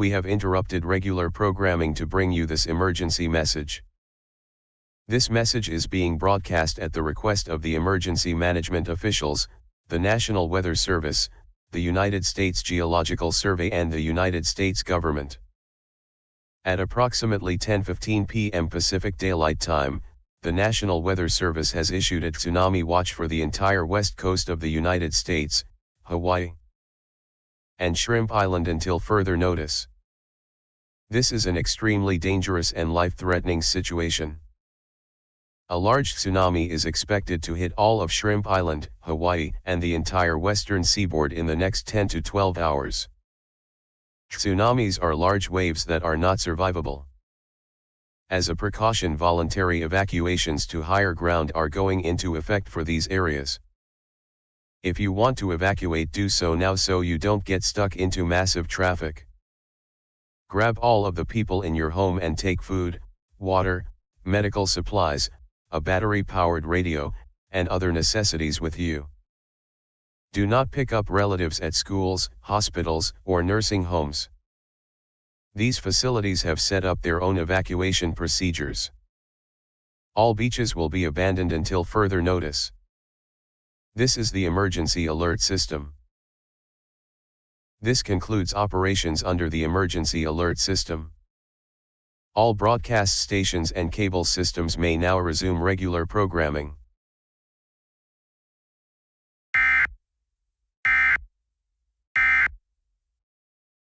We have interrupted regular programming to bring you this emergency message. This message is being broadcast at the request of the emergency management officials, the National Weather Service, the United States Geological Survey and the United States government. At approximately 10:15 p.m. Pacific Daylight Time, the National Weather Service has issued a tsunami watch for the entire west coast of the United States, Hawaii, and Shrimp Island until further notice. This is an extremely dangerous and life-threatening situation. A large tsunami is expected to hit all of Shrimp Island, Hawaii, and the entire western seaboard in the next 10 to 12 hours. Tsunamis are large waves that are not survivable. As a precaution, voluntary evacuations to higher ground are going into effect for these areas. If you want to evacuate, do so now so you don't get stuck into massive traffic. Grab all of the people in your home and take food, water, medical supplies, a battery-powered radio, and other necessities with you. Do not pick up relatives at schools, hospitals, or nursing homes. These facilities have set up their own evacuation procedures. All beaches will be abandoned until further notice. This is the emergency alert system. This concludes operations under the emergency alert system. All broadcast stations and cable systems may now resume regular programming.